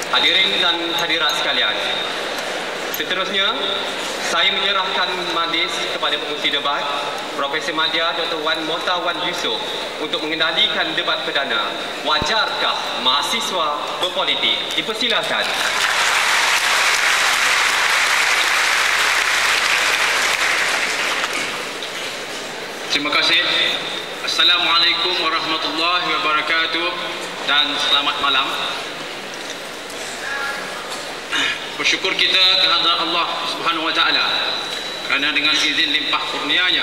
Hadirin dan hadirat sekalian, seterusnya saya menyerahkan majlis kepada pengurusi debat Profesor Madya Dr. Wan Mohtar Wan Yusof untuk mengendalikan debat perdana. Wajarkah mahasiswa berpolitik? Dipersilakan. Terima kasih. Assalamualaikum warahmatullahi wabarakatuh dan selamat malam. Bersyukur kita kehadrat Allah Subhanahu wa taala kerana dengan izin limpah kurnia-Nya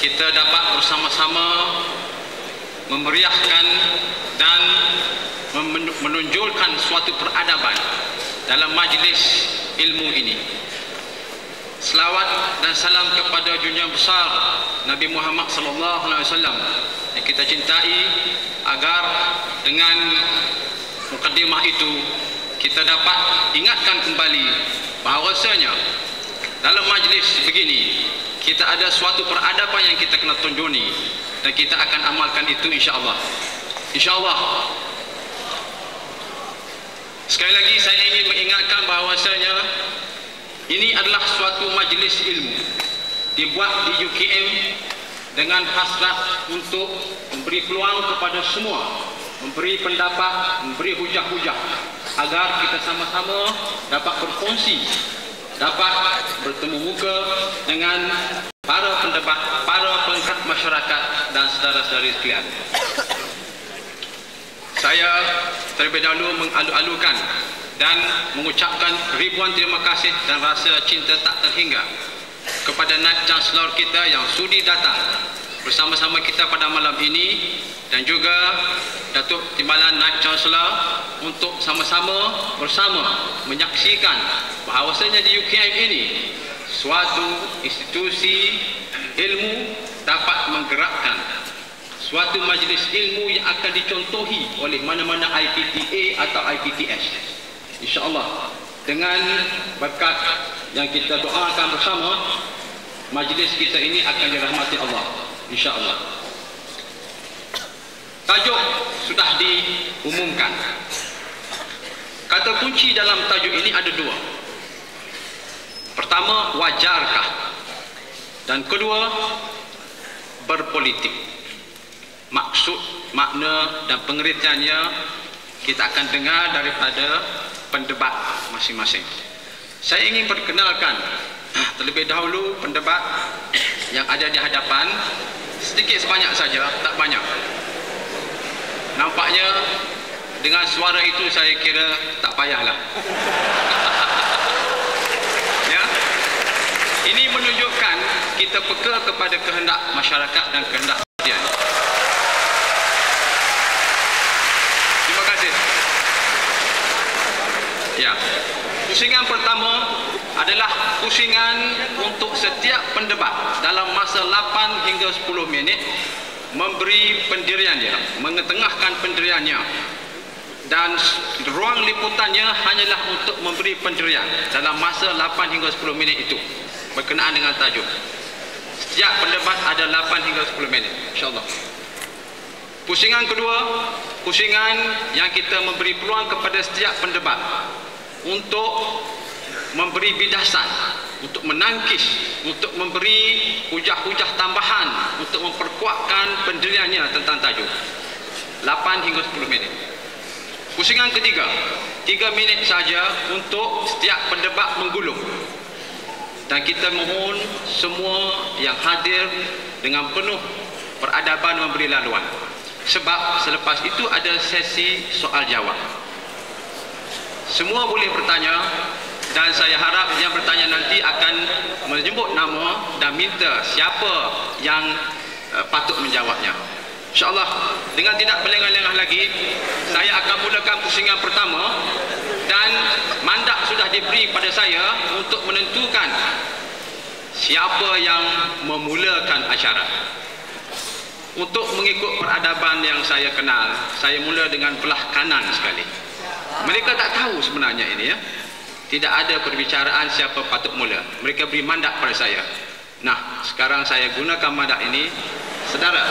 kita dapat bersama-sama memeriahkan dan menonjolkan suatu peradaban dalam majlis ilmu ini. Selawat dan salam kepada junjungan besar Nabi Muhammad sallallahu alaihi wasallam yang kita cintai, agar dengan mukadimah itu kita dapat ingatkan kembali bahawasanya dalam majlis begini kita ada suatu peradaban yang kita kena tunjuni dan kita akan amalkan itu insya-Allah. Insya-Allah. Sekali lagi saya ingin mengingatkan bahawasanya ini adalah suatu majlis ilmu dibuat di UKM dengan hasrat untuk memberi peluang kepada semua, memberi pendapat, memberi hujah-hujah agar kita sama-sama dapat berkongsi, dapat bertemu muka dengan para pendebat, para pelengkap masyarakat dan saudara-saudari sekalian. Saya terlebih dahulu mengalu-alukan dan mengucapkan ribuan terima kasih dan rasa cinta tak terhingga kepada Naib Chancellor kita yang sudi datang bersama-sama kita pada malam ini, dan juga Datuk Timbalan Naib Chancellor untuk sama-sama bersama menyaksikan bahawasanya di UKM ini suatu institusi ilmu dapat menggerakkan suatu majlis ilmu yang akan dicontohi oleh mana-mana IPTA atau IPTS. InsyaAllah dengan berkat yang kita doakan bersama, majlis kita ini akan dirahmati Allah, insyaAllah. Tajuk sudah diumumkan. Kata kunci dalam tajuk ini ada dua. Pertama, wajarkah, dan kedua, berpolitik. Maksud, makna dan pengertiannya kita akan dengar daripada pendebat masing-masing. Saya ingin perkenalkan terlebih dahulu pendebat yang ada di hadapan, sedikit sebanyak saja, tak banyak. Nampaknya dengan suara itu saya kira tak payahlah. Ya. Ini menunjukkan kita peka kepada kehendak masyarakat dan kehendak rakyat. Terima kasih. Ya. Pusingan pertama adalah pusingan untuk setiap pendebat dalam masa 8 hingga 10 minit memberi pendiriannya, mengetengahkan pendiriannya, dan ruang liputannya hanyalah untuk memberi pendirian dalam masa 8 hingga 10 minit itu berkenaan dengan tajuk. Setiap pendebat ada 8 hingga 10 minit, insyaAllah. Pusingan kedua, pusingan yang kita memberi peluang kepada setiap pendebat untuk memberi bidasan, untuk menangkis, untuk memberi hujah-hujah tambahan, untuk memperkuatkan pendiriannya tentang tajuk. 8 hingga 10 minit. Pusingan ketiga, 3 minit saja untuk setiap pendebat menggulung. Dan kita mohon semua yang hadir dengan penuh peradaban memberi laluan. Sebab selepas itu ada sesi soal jawab. Semua boleh bertanya, dan saya harap yang bertanya nanti akan menyebut nama dan minta siapa yang patut menjawabnya. InsyaAllah, dengan tidak berlengah-lengah lagi, saya akan mulakan pusingan pertama, dan mandat sudah diberi pada saya untuk menentukan siapa yang memulakan acara. Untuk mengikut peradaban yang saya kenal, saya mula dengan belah kanan sekali. Mereka tak tahu sebenarnya ini, ya. Tidak ada perbicaraan siapa patut mula. Mereka beri mandat pada saya. Nah, sekarang saya gunakan mandat ini. Saudara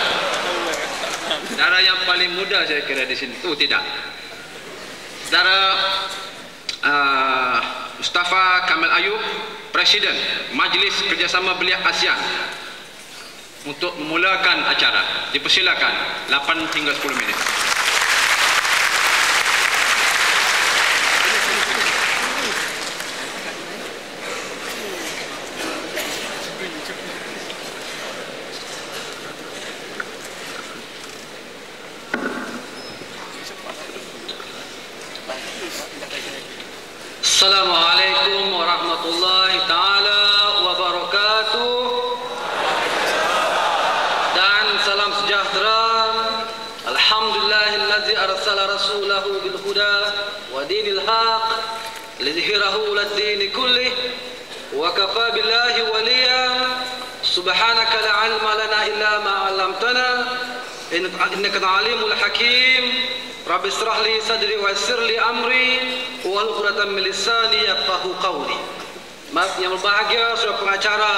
yang paling muda saya kira di sini. Oh, tidak. Saudara Mustafa Kamal Ayub, Presiden Majlis Kerjasama Belia ASEAN, untuk memulakan acara. Dipersilakan 8 hingga 10 minit. Assalamualaikum warahmatullahi ta'ala wabarakatuh. Dan salam sejahtera. Alhamdulillahillazi arsala rasulahu bil huda wa dinil haq liyudhhirahu 'alad dini kullih wa kafa billahi waliya. Subhanaka la 'ilma lana illa ma 'allamtana innaka alimul hakim. Rabbi israh li sadri wa yassir li amri wahlul 'uqdatam min lisani yafqahu qawli. Yang berbahagia saudara pengacara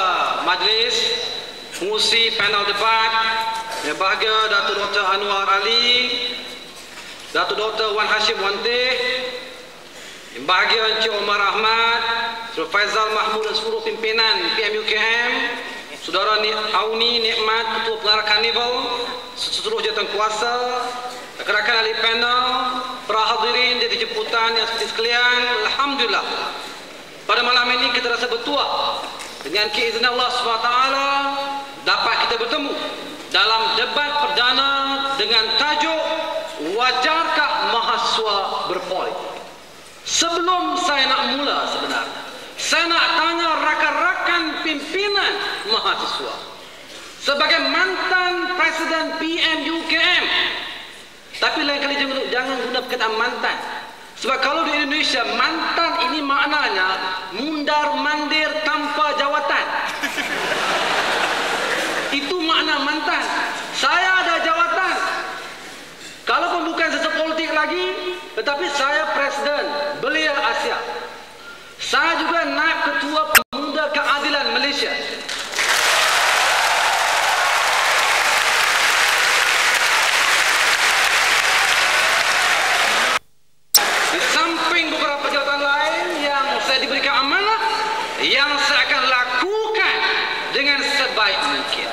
majlis, pengurusi panel debat, yang berbahagia Datuk Dr. Anwar Ali, Datuk Dr. Wan Hashim Wanteh, yang berbahagia Encik Omar Ahmad, Saudara Faizal Mahmud dan seluruh pimpinan PMUKM, Saudara Auni Nikmat, Ketua Pengarah Karnival, seluruh jawatan kuasa, rakan-rakan ahli panel, para hadirin jadi jemputan yang seperti sekalian, alhamdulillah. Pada malam ini kita rasa bertuah dengan keizinan Allah SWT dapat kita bertemu dalam debat perdana dengan tajuk wajarkah mahasiswa berpolitik. Sebelum saya nak mula sebenarnya, saya nak tanya rakan-rakan pimpinan mahasiswa. Sebagai mantan Presiden PMUKM, tapi lain kali jangan guna perkataan mantan. Sebab kalau di Indonesia, mantan ini maknanya mundar-mandir tanpa jawatan. Itu makna mantan. Saya ada jawatan. Kalaupun bukan sesuatu politik lagi, tetapi saya Presiden Belia Asia. Saya juga naib Ketua Pemuda Keadilan Malaysia. Yang saya akan lakukan dengan sebaik mungkin.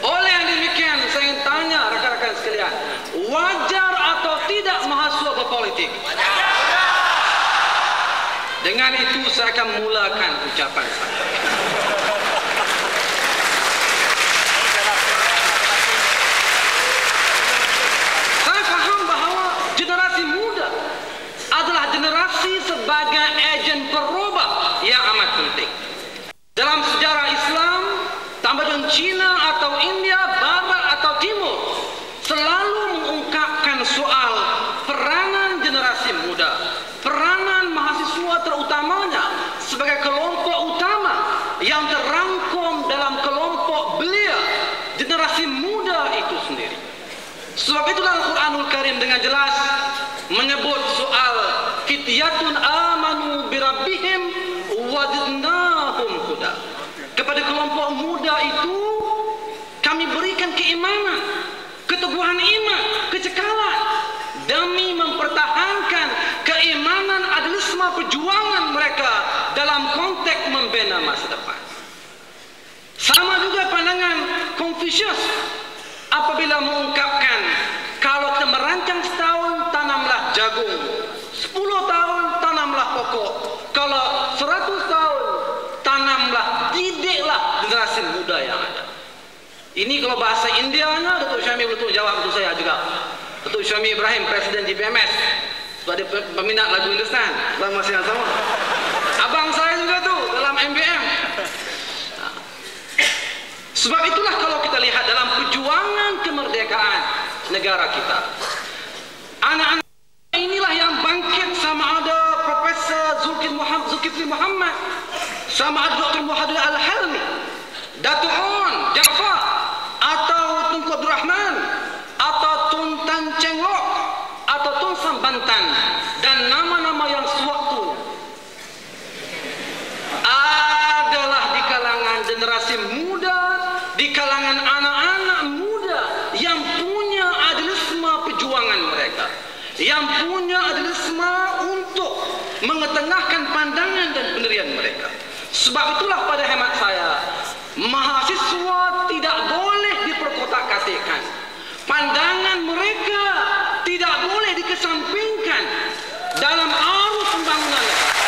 Oleh yang demikian, saya ingin tanya rakan-rakan sekalian, wajar atau tidak mahasiswa berpolitik? Dengan itu saya akan mulakan ucapan saya. Saya faham bahawa generasi muda adalah generasi sebagai ejen perubah yang amat penting. Dalam sejarah Islam, tamadun Cina atau India, Barat atau Timur, selalu mengungkapkan soal peranan generasi muda, peranan mahasiswa terutamanya sebagai kelompok utama yang terangkum dalam kelompok belia generasi muda itu sendiri. Sebab itulah Al-Quranul Karim dengan jelas menyebut soal fityatun amanu birabbihim wazidnahum huda. Kepada kelompok muda itu kami berikan keimanan, keteguhan iman, kecekalan demi mempertahankan keimanan idealisme perjuangan mereka dalam konteks membina masa depan. Sama juga pandangan Confucius apabila mengungkapkan kalau kita merancang setahun tanamlah jagung, 10 tahun tanamlah pokok, kalau 100 tahun tanamlah, didiklah generasi muda yang ada. Ini kalau bahasa Indianya Datuk Syami betul jawab untuk saya juga. Datuk Syami Ibrahim, Presiden GPMS, sebagai peminat lagu Hindustan, dalam masa yang sama. Abang saya juga tu dalam MBM. Sebab itulah kalau kita lihat dalam perjuangan kemerdekaan negara kita, anak-anak inilah yang bangkit, sama ada Profesor Zulkifli Muhammad, sama ada Dr. Muhammad Al-Halmi, Datuk On Jaafar, atau Tunku Abdul Rahman, atau Tun Tan Cheng Lock, atau Tun Sam Bantan, dan nama-nama yang sewaktu adalah di kalangan generasi muda, di kalangan anak-anak muda yang punya idealisme perjuangan mereka, yang punya idealisme untuk mengetengahkan pandangan dan pendirian mereka. Sebab itulah pada hemat saya, mahasiswa tidak boleh diperkotak-katikkan. Pandangan mereka tidak boleh dikesampingkan dalam arus pembangunan negara.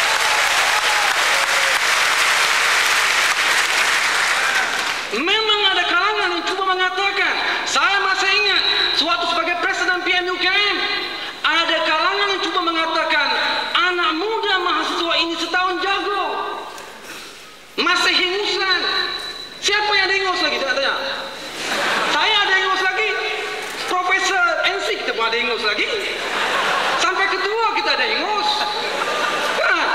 Memang ada kalangan yang cuba mengatakan, saya masih ingat suatu sebagai presiden PMUKM, ada kalangan yang cuba mengatakan anak muda mahasiswa ini setahun jago, masih hingusan. Siapa yang ada hingus lagi? Saya tanya. Saya ada hingus lagi. Profesor NC kita pun ada hingus lagi. Sampai ketua kita ada hingus. Kan?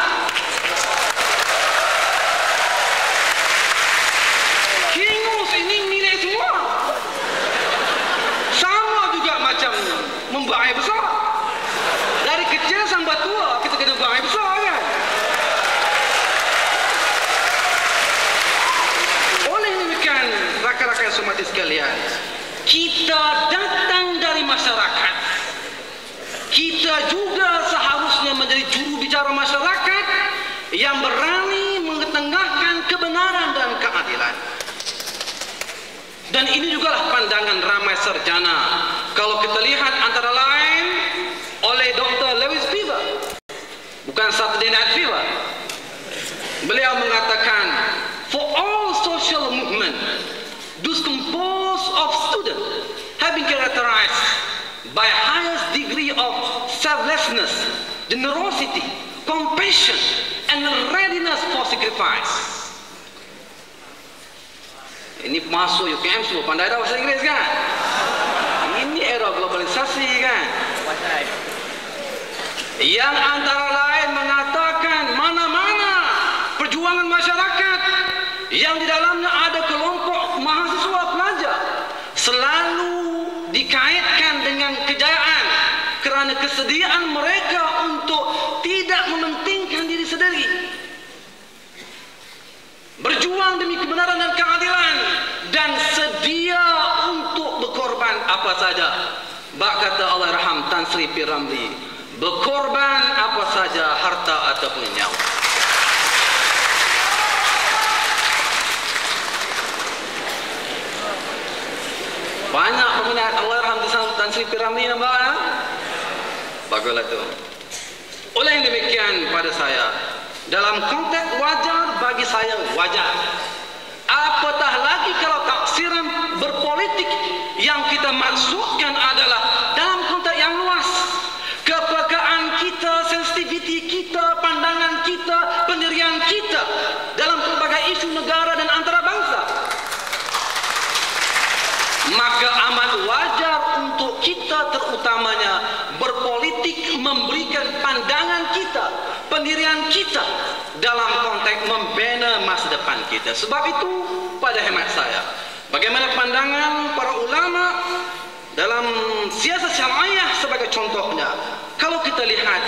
Hingus ini nilai semua. Sama juga macam membaik besar. Dari kecil sampai tua kita kena baik besar kan? Oleh demikian rakan-rakan semati sekalian, kita datang dari masyarakat. Kita juga seharusnya menjadi juru bicara masyarakat yang berani mengetengahkan kebenaran dan keadilan. Dan ini jugalah pandangan ramai sarjana. Kalau kita lihat antara lain oleh Dr. Lewis Beaver, bukan Saturday Night Fever. Beliau mengatakan, for all social movement, those composed of students have been characterized by highest degree of selflessness, generosity, compassion, and readiness for sacrifice. Ini masuk UKM semua pandai dah bahasa Inggeris kan? Ini era globalisasi kan? Yang antara lain mengatakan mana-mana perjuangan masyarakat yang di dalamnya ada kelompok mahasiswa pelajar selalu dikaitkan dengan kejayaan kerana kesediaan mereka untuk tidak mementingkan diri sendiri, berjuang demi kebenaran dan keadilan, dan sedia untuk berkorban apa saja. Bak kata Allah raham Tan Sri P. Ramlee, berkorban apa saja, harta ataupun nyawa. Banyak peminat Allah raham Tan Sri P. Ramlee nampak ya? Baguslah tu. Oleh yang demikian pada saya, dalam konteks wajar, bagi saya wajar. Apatah lagi kalau taksiran berpolitik yang kita maksudkan adalah dalam konteks yang luas. Kepekaan kita, sensitiviti kita, pandangan kita, pendirian kita dalam pelbagai isu negara dan antarabangsa. Maka amat wajar untuk kita terutamanya berpolitik, memberikan pandangan kita, pendirian kita dalam konteks membina masa depan kita. Sebab itu pada hemat saya, bagaimana pandangan para ulama dalam siasat syariah sebagai contohnya, kalau kita lihat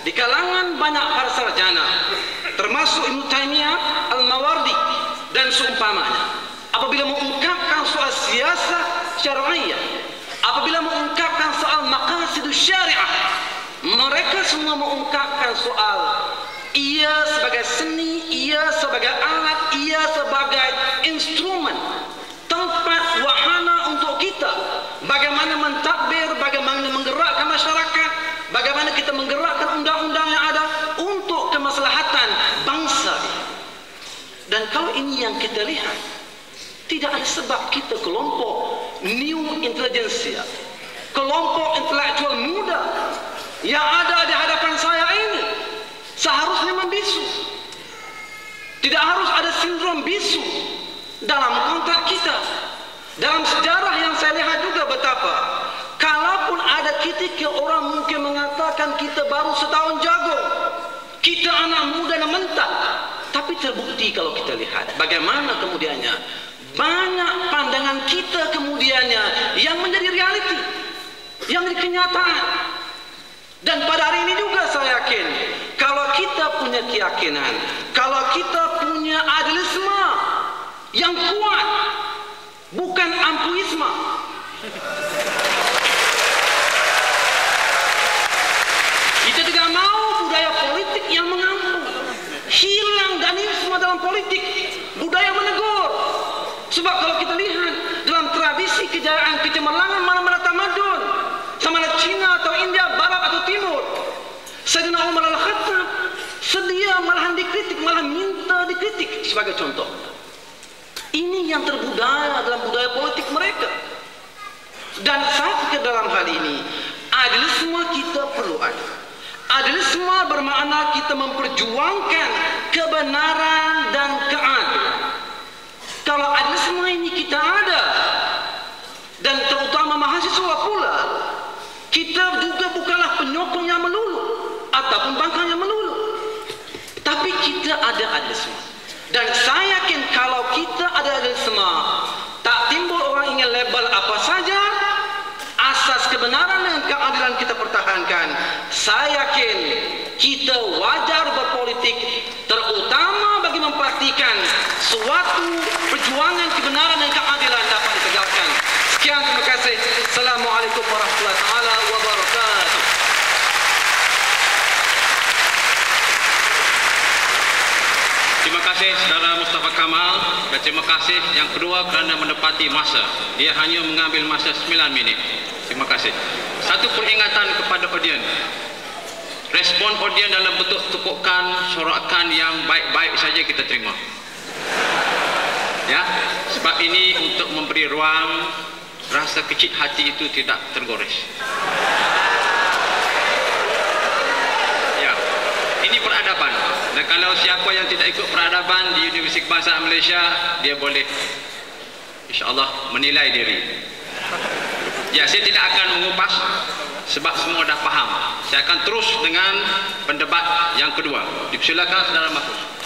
di kalangan banyak para sarjana termasuk Ibnu Taimiyah, Al-Mawardi dan seumpamanya, apabila mengungkapkan soal siasat syariah, apabila mengungkapkan soal maqasidus syariah, mereka semua mengungkapkan soal ia sebagai seni, ia sebagai alat, ia sebagai instrumen, tempat wahana untuk kita bagaimana mentadbir, bagaimana menggerakkan masyarakat, bagaimana kita menggerakkan undang-undang yang ada untuk kemaslahatan bangsa. Dan kalau ini yang kita lihat, tidak ada sebab kita kelompok new intelligentsia, kelompok intelektual muda yang ada di hadapan saya ini seharusnya membisu. Tidak harus ada sindrom bisu dalam konteks kita. Dalam sejarah yang saya lihat juga betapa, kalaupun ada ketika orang mungkin mengatakan kita baru setahun jago, kita anak muda dan mentah, tapi terbukti kalau kita lihat bagaimana kemudiannya banyak pandangan kita kemudiannya yang menjadi realiti, yang menjadi kenyataan. Dan pada hari ini juga saya yakin, kalau kita punya keyakinan, kalau kita punya idealisme yang kuat, bukan ampuisme. dalam politik, budaya menegur. Sebab kalau kita lihat dalam tradisi kejayaan kecemerlangan mana-mana tamadun, sama ada Cina atau India, Barat atau Timur, Sayyidina Umar Al-Khattab sedia malahan dikritik, malah minta dikritik sebagai contoh. Ini yang terbudaya dalam budaya politik mereka. Dan saya pikir dalam hal ini adilisme kita perlu ada. Adilisme bermakna kita memperjuangkan kebenaran dan keadilan. Kalau adilisme ini kita ada, dan terutama mahasiswa pula, kita juga bukanlah penyokong yang melulu ataupun bangkang yang melulu, tapi kita ada adilisme. Dan saya yakin kalau kita ada adilisme, tak timbul orang ingin label apa saja, asas kebenaran dan keadilan kita pertahankan. Saya yakin kita wajar berpolitik, terutama bagi memastikan suatu perjuangan kebenaran dan keadilan dapat ditegakkan. Sekian, terima kasih. Assalamualaikum warahmatullahi wabarakatuh. Terima kasih saudara Mustafa Kamal, dan terima kasih yang kedua kerana menepati masa. Dia hanya mengambil masa 9 minit. Terima kasih. Satu peringatan kepada audien. Respon audien dalam bentuk tepukan, sorakan yang baik-baik saja kita terima. Ya, sebab ini untuk memberi ruang rasa kecil hati itu tidak tergores. Ya, ini peradaban. Dan kalau siapa yang tidak ikut peradaban di Universiti Kebangsaan Malaysia, dia boleh insya-Allah menilai diri. Ya, saya tidak akan mengupas sebab semua dah faham. Saya akan terus dengan pendebat yang kedua. Dipersilakan saudara Mahfuz.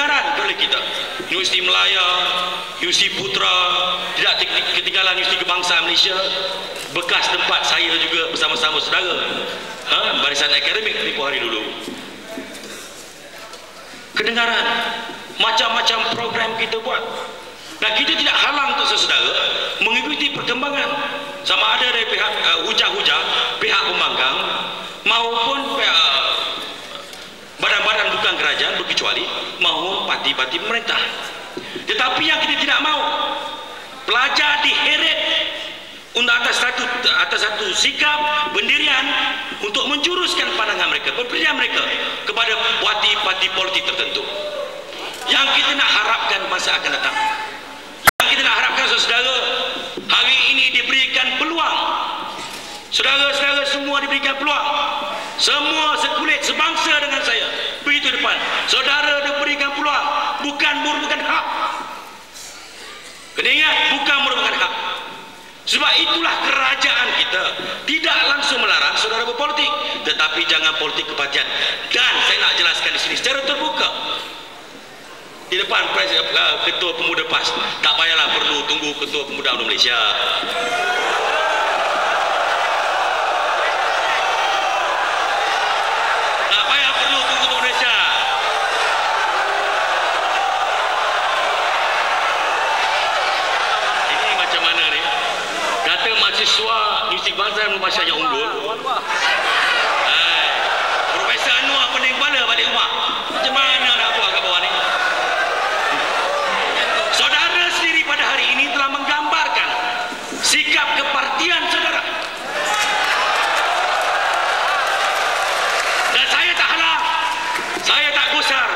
kedengaran oleh kita. Universiti Melaya, Universiti Putra, tidak ketinggalan Universiti Kebangsaan Malaysia, bekas tempat saya juga bersama-sama saudara barisan akademik tempoh hari dulu. Kedengaran macam-macam program kita buat, dan kita tidak halang untuk saudara mengikuti perkembangan, sama ada dari pihak hujah-hujah, pihak pembangkang maupun badan-badan bukan kerajaan berkecuali maupun parti-parti pemerintah. Tetapi yang kita tidak mahu, pelajar diheret untuk atas satu sikap pendirian untuk menjuruskan pandangan mereka, pendirian mereka kepada parti politik tertentu. Yang kita nak harapkan masa akan datang, yang kita nak harapkan saudara, hari ini diberikan peluang, saudara-saudara semua diberikan peluang, semua sekulit sebangsa dengan saya begitu depan, saudara diberikan peluang, bukan merupakan hak. Kena ingat, bukan merupakan hak. Sebab itulah kerajaan kita tidak langsung melarang saudara berpolitik, tetapi jangan politik kepartian. Dan saya nak jelaskan di sini secara terbuka di depan Ketua Pemuda PAS, tak payahlah perlu tunggu Ketua Pemuda UMNO Malaysia. Tak payah perlu tunggu Ketua Malaysia. Ini macam mana ni? Kata mahasiswa Universiti Kebangsaan Malaysia yang unggul, Profesor Anwar pening kepala balik rumah. Macam mana nak buat kat bawah ni? Saudara sendiri pada hari ini telah menggambarkan sikap kepartian saudara. Dan saya tak halang, saya tak gusar.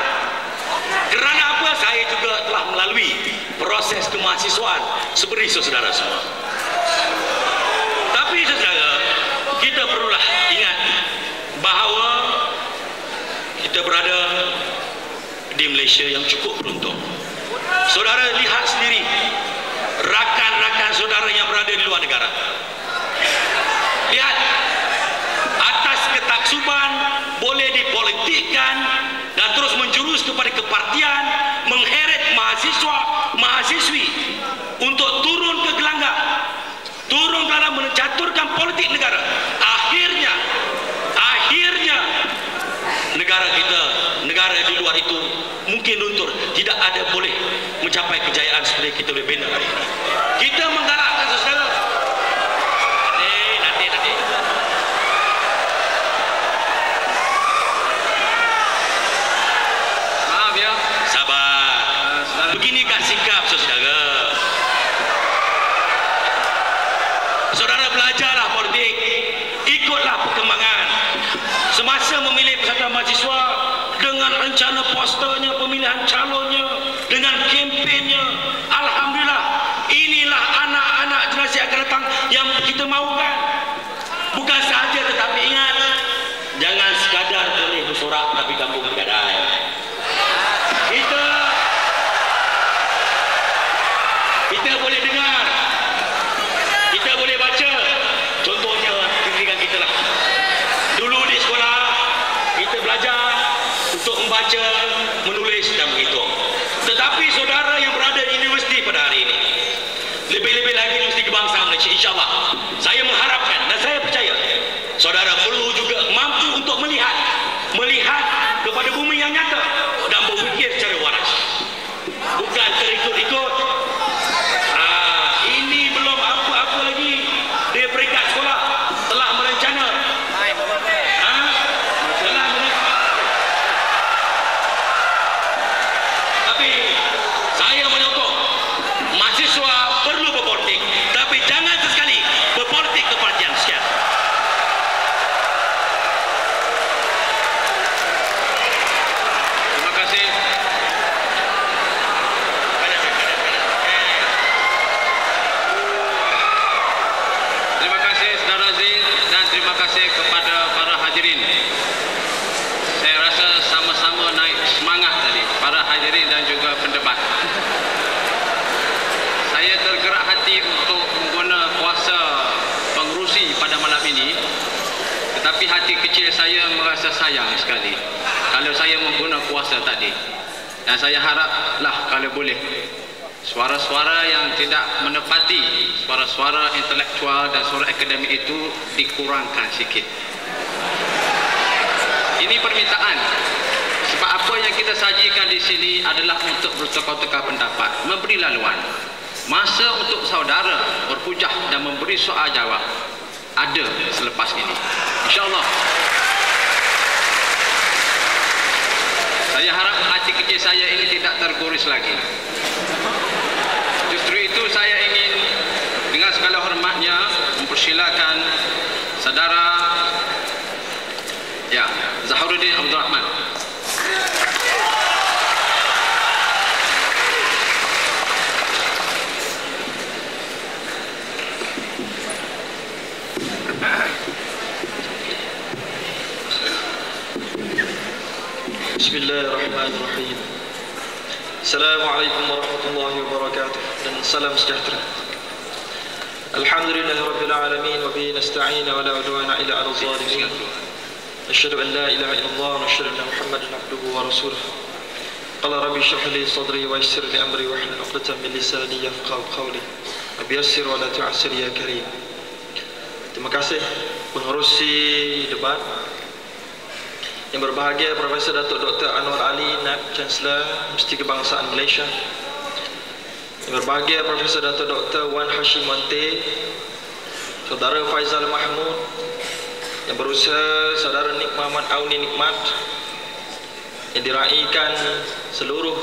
Kerana apa? Saya juga telah melalui proses kemahasiswaan seperti saudara semua. Tapi saudara, kita perlulah ingat bahawa kita berada di Malaysia yang cukup beruntung. Saudara lihat sendiri rakan-rakan saudara yang berada di luar negara. Lihat, atas ketaksuban boleh dipolitikkan dan terus menjurus kepada kepartian, mengheret mahasiswa, mahasiswi untuk turun ke gelanggang, turun dalam mencaturkan politik negara. Akhirnya negara kita, negara di luar itu mungkin luntur, tidak ada boleh mencapai kejayaan seperti kita boleh bina hari ini. Kita menggalakkan saudara. Nanti. Maaf ya. Sabar. Beginikah sikap saudara? Saudara belajarlah politik, ikutlah perkembangan. Semasa memilih persatuan mahasiswa, dengan rencana posternya, pemilihan calonnya, dengan kempennya, alhamdulillah, inilah anak-anak generasi akan datang yang kita mahukan. Bukan sahaja, tetapi ingat, jangan sekadar boleh bersorak tapi kampung bergadai. Kita boleh dengar, kita boleh baca. Contohnya pendidikan kita lah. Dulu di sekolah kita belajar untuk membaca, menulis dan menghitung. Tetapi saudara yang berada di universiti pada hari ini, lebih-lebih lagi Universiti Kebangsaan Malaysia, insya-Allah, saya mengharapkan dan saya percaya saudara perlu juga mampu untuk melihat kepada bumi yang nyata dan berfikir secara waras, bukan terikut-ikut. Ini belum apa-apa lagi, di peringkat sekolah telah merencana, tapi saya menyokong mahasiswa perlu berpolitik, tapi jangan sesekali berpolitik kepartian. Sekian. Terima kasih. Terima kasih Saudara Zin, dan terima kasih kepada para hadirin. Saya rasa sama-sama naik semangat tadi, para hadirin dan juga pendebat. Saya tergerak hati untuk mengguna kuasa pengerusi pada malam ini, tetapi hati kecil saya merasa sayang sekali kalau saya mengguna kuasa tadi. Dan saya haraplah kalau boleh suara-suara yang tidak menepati, suara-suara intelektual dan suara akademik itu dikurangkan sikit. Ini permintaan. Sebab apa yang kita sajikan di sini adalah untuk bertukar-tukar pendapat, memberi laluan. Masa untuk saudara berhujah dan memberi soal jawab ada selepas ini, InsyaAllah. Saya harap hati kecil saya ini tidak terguris lagi. Justru itu saya ingin dengan segala hormatnya mempersilakan saudara Zaharuddin Abdul Rahman. Bismillahirrahmanirrahim. Assalamualaikum warahmatullahi wabarakatuh. Dan salam sejahtera. Alhamdulillahirabbil alamin wa bihi nasta'in wa la udwana illa 'alal zalimin. Asyhadu an la ilaha illallah wa asyhadu anna Muhammadan abduhu wa rasuluh. Qala rabbi shrah li sadri wa yassir li amri wa hlul 'uqdatam min lisani yafqahu qawli. Rabbi yassir wa la tu'assir ya karim. Terima kasih pengerusi debat. Yang berbahagia Profesor Datuk Dr. Anwar Ali, Naib Chancellor Universiti Kebangsaan Malaysia. Yang berbahagia Profesor Datuk Dr. Wan Hashim Wante, Saudara Faizal Mahmud, yang berusaha Saudara Nik Muhammad Auni Nikmat, yang diraikan seluruh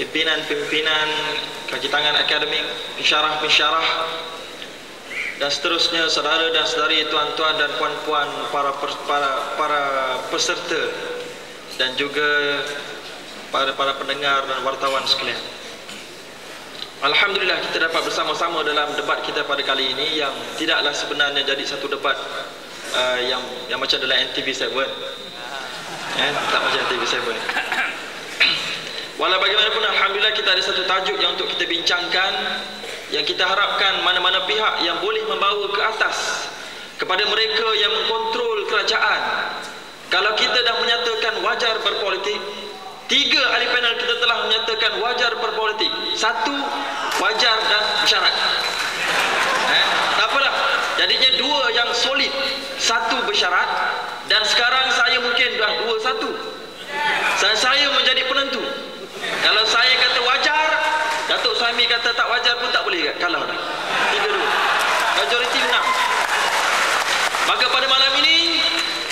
pimpinan-pimpinan kaki tangan akademik, pensyarah-pensyarah, dan seterusnya, saudara dan saudari, tuan-tuan dan puan-puan, para peserta dan juga para pendengar dan wartawan sekalian. Alhamdulillah kita dapat bersama-sama dalam debat kita pada kali ini yang tidaklah sebenarnya jadi satu debat yang macam dalam NTV7. Tak macam NTV7. Walau bagaimanapun alhamdulillah kita ada satu tajuk yang untuk kita bincangkan, yang kita harapkan mana-mana pihak yang boleh membawa ke atas kepada mereka yang mengkontrol kerajaan. Kalau kita dah menyatakan wajar berpolitik, 3 ahli panel kita telah menyatakan wajar berpolitik. 1 wajar dan bersyarat. Tak apalah. Jadinya 2 yang solid, 1 bersyarat, dan sekarang saya mungkin dah 2-1. Saya menjadi penentu. Kalau saya kata wajar, Datuk Suhaimi kata tak wajar pun tak boleh kalah dah. 3-2. Majoriti menang. Maka pada malam ini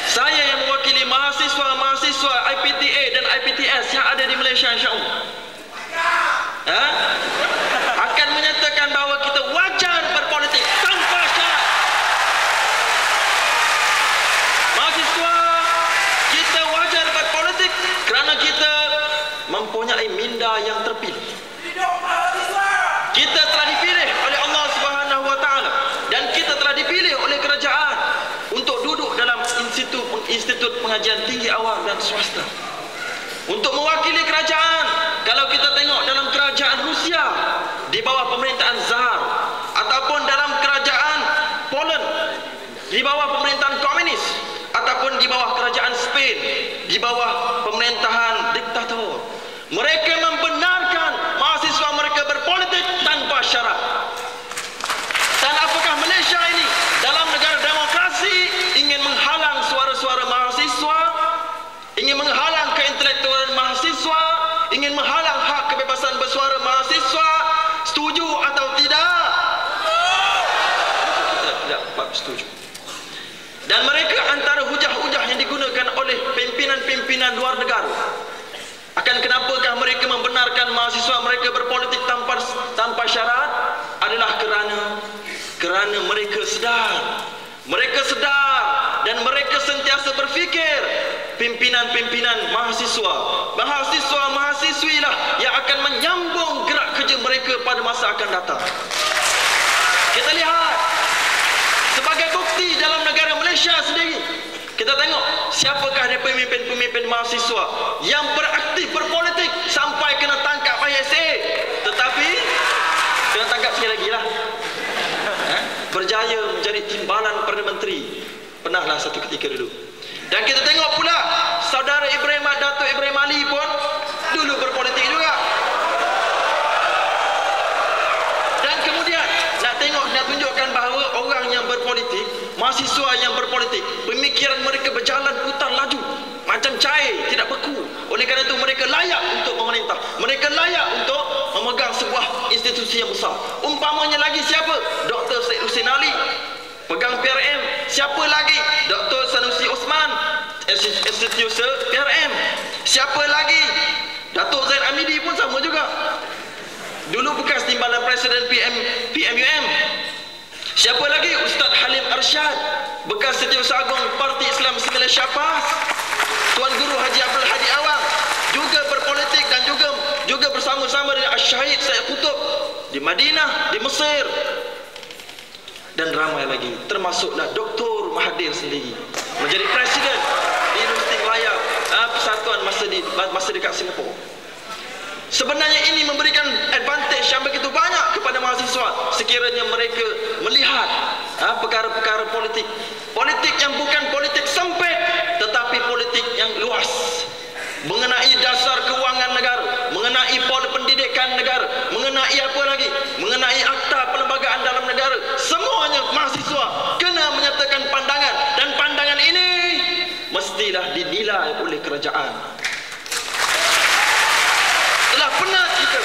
saya yang mewakili mahasiswa-mahasiswa IPTA dan IPTS yang ada di Malaysia, insya-Allah, akan menyatakan bahawa kita wajar berpolitik tanpa syarat. Mahasiswa, kita wajar berpolitik kerana kita mempunyai minda yang terpilih. Kita telah dipilih oleh Allah Subhanahu wa taala dan kita telah dipilih oleh kerajaan untuk duduk dalam institut pengajian tinggi awam dan swasta untuk mewakili kerajaan. Kalau kita tengok dalam kerajaan Rusia di bawah pemerintahan Tsar, ataupun dalam kerajaan Poland di bawah pemerintahan komunis, ataupun di bawah kerajaan Spain di bawah pemerintahan diktator, mereka membenarkan mahasiswa mereka berpolitik tanpa syarat. Dan apakah Malaysia ini dalam negara demokrasi ingin menghalang suara-suara mahasiswa, ingin menghalang keintelektualan mahasiswa, ingin menghalang hak kebebasan bersuara mahasiswa? Setuju atau tidak? Kita tidak setuju. Dan mereka antara hujah-hujah yang digunakan oleh pimpinan-pimpinan luar negara akan kenapakah mereka membenarkan mahasiswa mereka berpolitik tanpa syarat adalah kerana mereka sedar dan mereka sentiasa berfikir pimpinan-pimpinan mahasiswa-mahasiswi lah yang akan menyambung gerak kerja mereka pada masa akan datang. Kita lihat sebagai bukti dalam negara Malaysia sendiri, kita tengok siapakah dia pemimpin-pemimpin mahasiswa yang beraktif berpolitik sampai kena tangkap ISA, tetapi kena tangkap sekali lagi lah, berjaya menjadi timbalan Perdana Menteri. Pernahlah satu ketika dulu. Dan kita tengok pula saudara Datuk Ibrahim Ali pun dulu berpolitik berpolitik, mahasiswa yang berpolitik, pemikiran mereka berjalan putar laju macam cair, tidak beku. Oleh kerana itu mereka layak untuk memerintah, mereka layak untuk memegang sebuah institusi yang besar. Umpamanya lagi siapa? Dr. Syed Hussein Ali pegang PRM. Siapa lagi? Dr. Sanusi Osman institusi PRM. Siapa lagi? Datuk Zaid Amidi pun sama juga, dulu bekas timbalan Presiden PMUM. Siapa lagi? Ustaz Halim Arsyad, bekas Setiausaha Agung Parti Islam Sembilan Syafas. Tuan Guru Haji Abdul Hadi Awang juga berpolitik dan juga bersama-sama dengan Syahid Syed Qutub di Madinah, di Mesir, dan ramai lagi, termasuklah Dr. Mahathir sendiri menjadi presiden di Universiti Melayu Persatuan masa dekat Singapura. Sebenarnya ini memberikan advantage yang begitu banyak kepada mahasiswa sekiranya mereka melihat perkara-perkara politik yang bukan politik sempit, tetapi politik yang luas, mengenai dasar kewangan negara, mengenai pola pendidikan negara, mengenai apa lagi, mengenai akta perlembagaan dalam negara. Semuanya mahasiswa kena menyatakan pandangan, dan pandangan ini mestilah dinilai oleh kerajaan. Telah penat kita,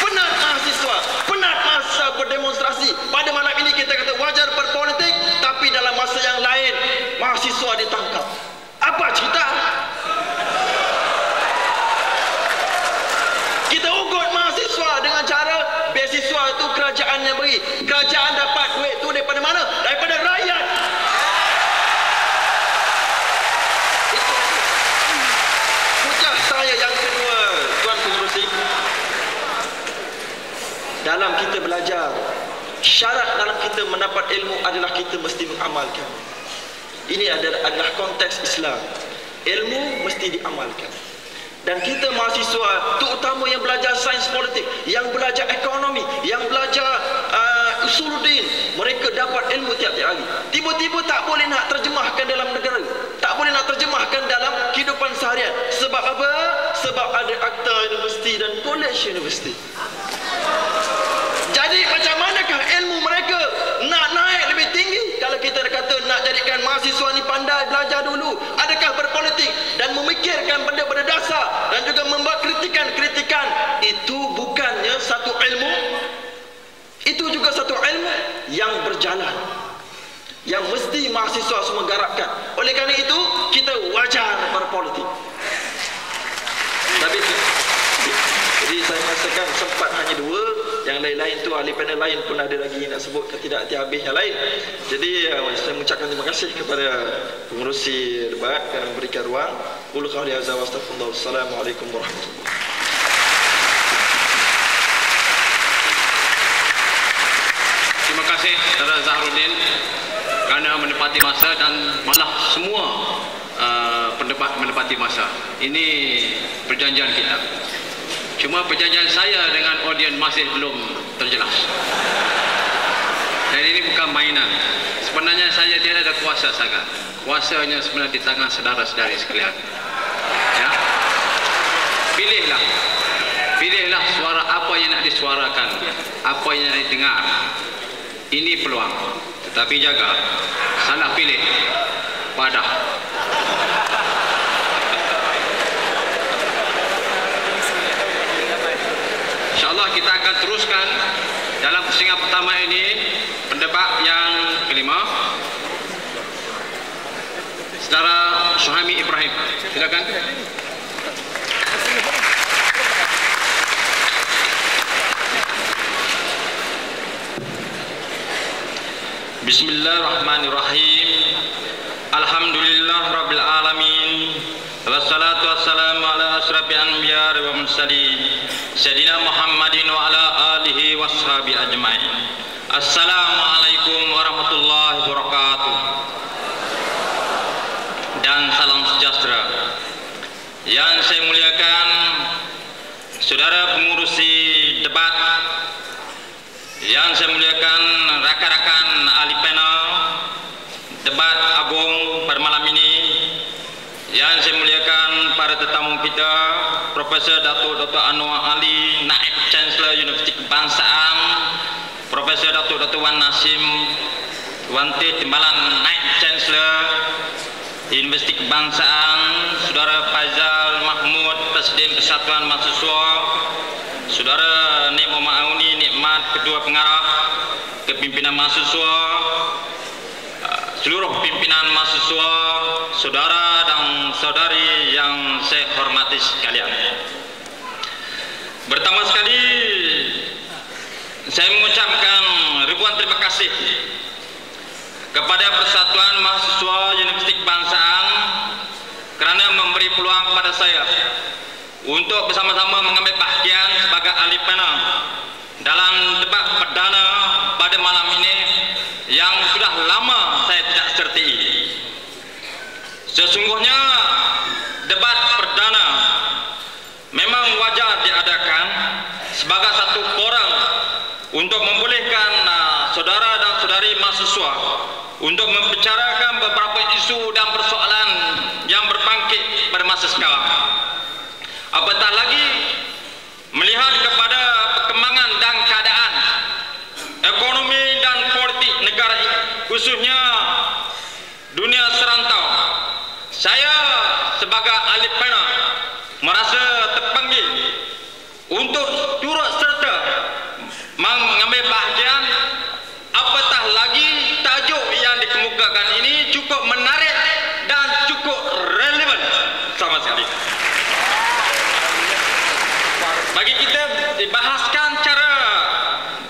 penat mahasiswa, penat masa berdemonstrasi. Pada malam ini kita kata wajar berpolitik, tapi dalam masa yang lain mahasiswa ditangkap. Apa cerita? Kita ugut mahasiswa dengan cara beasiswa itu kerajaan yang beri. Kerajaan dapat duit itu daripada mana? Daripada rakyat. Itu hujah saya yang kedua, Tuan Pengerusi. Dalam kita belajar, syarat dalam kita mendapat ilmu adalah kita mesti mengamalkan. Ini adalah konteks Islam. Ilmu mesti diamalkan. Dan kita mahasiswa, terutama yang belajar sains politik, yang belajar ekonomi, yang belajar usuluddin, mereka dapat ilmu tiap-tiap hari. Tiba-tiba tak boleh nak terjemahkan dalam negara, tak boleh nak terjemahkan dalam kehidupan seharian. Sebab apa? Sebab ada akta universiti dan college universiti. Jadi macam manakah ilmu mereka nak naik lebih tinggi? Kalau kita kata nak jadikan mahasiswa ni pandai belajar dulu, adakah berpolitik dan memikirkan benda-benda dasar dan juga membuat kritikan-kritikan, itu bukannya satu ilmu? Itu juga satu ilmu yang berjalan, yang mesti mahasiswa semua garapkan. Oleh kerana itu kita wajar berpolitik. Tapi jadi saya merasakan sempat hanya dua, yang lain-lain tu ahli panel lain pun ada lagi nak sebut, tidak habis yang lain. Jadi saya mengucapkan terima kasih kepada pengerusi debat kerana memberikan ruang. Qul qawli hadza wa astaghfirullah. Assalamualaikum warahmatullahi. Terima kasih Saudara Zahruddin kerana menepati masa dan malah semua pendebat menepati masa. Ini perjanjian kita. Cuma perjanjian saya dengan audien masih belum terjelas. Dan ini bukan mainan. Sebenarnya saya tidak ada kuasa sangat. Kuasanya sebenarnya di tangan saudara-saudari sekalian. Ya. Pilihlah suara apa yang nak disuarakan, apa yang nak didengar. Ini peluang. Tetapi jaga, salah pilih, padah. InsyaAllah kita akan teruskan dalam pusingan pertama ini pendebat yang kelima, Saudara Suhaimi Ibrahim. Silakan. Bismillahirrahmanirrahim. Alhamdulillah Rabbil Alamin. Wassalatu wassalamu ala asrafil anbiya wa mursalin Sayyidina Muhammadin wa ala alihi washabi ajmain. Assalamualaikum warahmatullahi wabarakatuh. Dan salam sejahtera. Yang saya muliakan saudara pengurusi debat, yang saya muliakan rakan-rakan ahli panel debat agung pada malam ini, yang saya muliakan para tetamu kita, Profesor Dr. Anwar Ali, Naib Chancellor Universiti Kebangsaan, Profesor Dr. Wan Nasim, Tuanti Timbalan Naib Chancellor Universiti Kebangsaan, Saudara Faizal Mahmud, Presiden Persatuan Mahasiswa, Saudara Nik Muhammad Auni Nikmat, Ketua Pengarah Kepimpinan Mahasiswa, seluruh pimpinan mahasiswa, saudara dan saudari yang saya hormati sekalian. Pertama sekali saya mengucapkan ribuan terima kasih kepada Persatuan Mahasiswa Universiti Kebangsaan kerana memberi peluang kepada saya untuk bersama-sama mengambil bahagian sebagai ahli panel dalam debat perdana pada malam ini yang sudah lama saya tidak sertai. Sesungguhnya debat perdana memang wajar diadakan sebagai satu forum untuk membolehkan saudara dan saudari mahasiswa untuk membicarakan beberapa isu dan persoalan yang berbangkit pada masa sekarang. Apatah lagi melihat kepada perkembangan dan keadaan ekonomi dan politik negara ini, khususnya dunia serantau, saya sebagai ahli panel merasa terpanggil untuk turut serta mengambil bahagian. Apatah lagi tajuk yang dikemukakan ini cukup menarik dan cukup relevan sama sekali. Bagi kita dibahaskan cara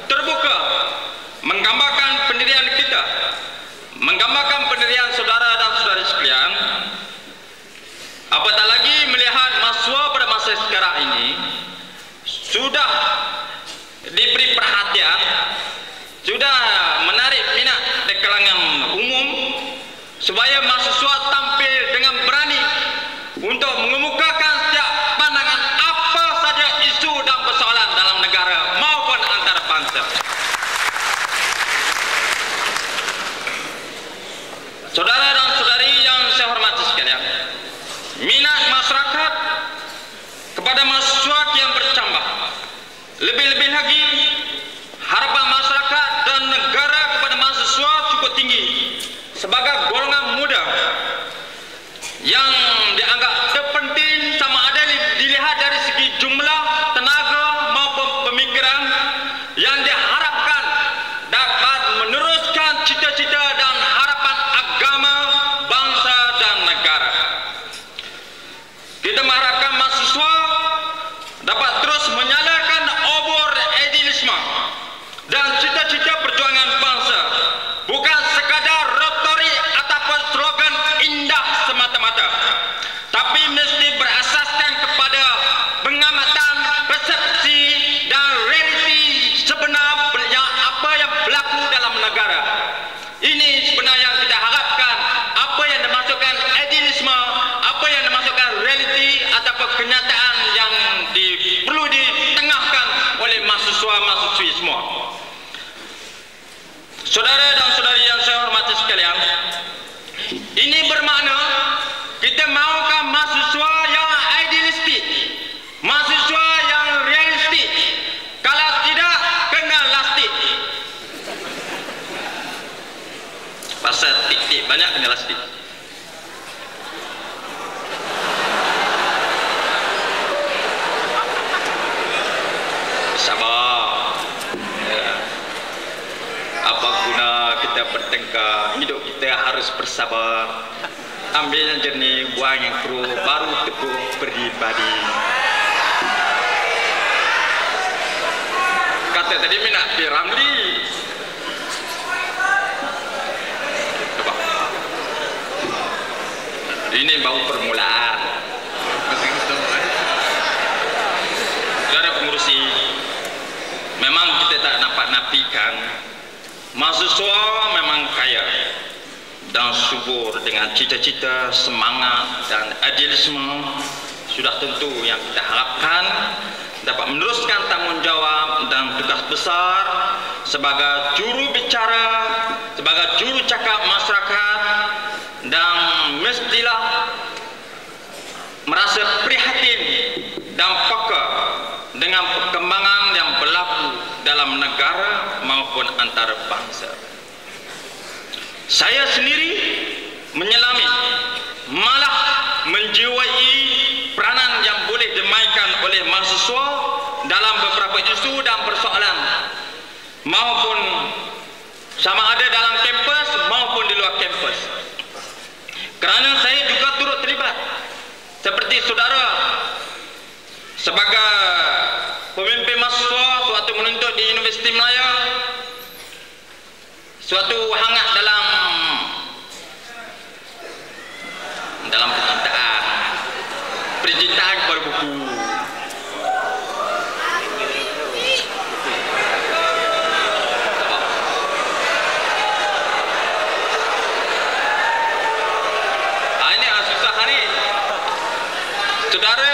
terbuka, menggambarkan pendirian kita, menggambarkan pendirian saudara dan saudari sekalian. Apatah lagi melihat mahasiswa pada masa sekarang ini sudah diberi perhatian, sudah menarik minat di kalangan umum supaya mahasiswa tampil dengan berani untuk mengemukakan setiap pandangan apa saja isu dan persoalan dalam negara maupun antara bangsa. Saudara dan saudari yang saya hormati sekalian, minat masyarakat kepada mahasiswa yang bertambah. Lebih-lebih lagi, harapan masyarakat dan negara kepada mahasiswa cukup tinggi sebagai golongan muda yang dianggap terpenting sama ada dilihat dari segi jumlah tenaga maupun pemikiran yang diharapkan dapat meneruskan cita-cita dan harapan agama, bangsa dan negara. Kita mengharapkan mahasiswa dapat terus menyalakan obor idealisme dan cita-cita perjuangan bangsa, bukan sekadar retorik ataupun slogan indah semata-mata, tapi mesti berasaskan kepada pengamatan, persepsi dan realiti sebenar yang apa yang berlaku dalam negara. Ini sebenarnya yang kita harapkan, apa yang dimasukkan idealisme, apa yang dimasukkan realiti ataupun kenyataan yang perlu ditengahkan oleh mahasiswa-mahasiswi semua. Saudara dan saudari yang saya hormati sekalian, ini bermakna kita mahukan mahasiswa yang idealistik, mahasiswa yang realistik. Kalau tidak, kena lastik. Pasal tik-tik banyak kena lastik. Sabar. Apa guna kita bertengkar? Hidup kita harus bersabar. Ambil yang jernih, buang yang keruh, baru teguh peribadi. Kata tadi minat di Ramli. Coba. Ini baru permulaan. Saudara pengurusi, memang kita tak dapat nafikan mahasiswa memang kaya dan subur dengan cita-cita, semangat dan idealisme. Sudah tentu yang kita harapkan dapat meneruskan tanggungjawab dan tugas besar sebagai juru bicara, sebagai juru cakap masyarakat, dan mestilah merasa prihatin dan peka dengan perkembangan yang berlaku dalam negara maupun antara bangsa. Saya sendiri menyelami, malah menjiwai peranan yang boleh dimainkan oleh mahasiswa dalam beberapa isu dan persoalan, maupun sama ada dalam kampus maupun di luar kampus. Kerana saya juga turut terlibat seperti saudara sebagai pemimpin mahasiswa suatu menuntut di Universiti Melaya, suatu hangat dalam percintaan kepada buku. Ini susah ni. Saudara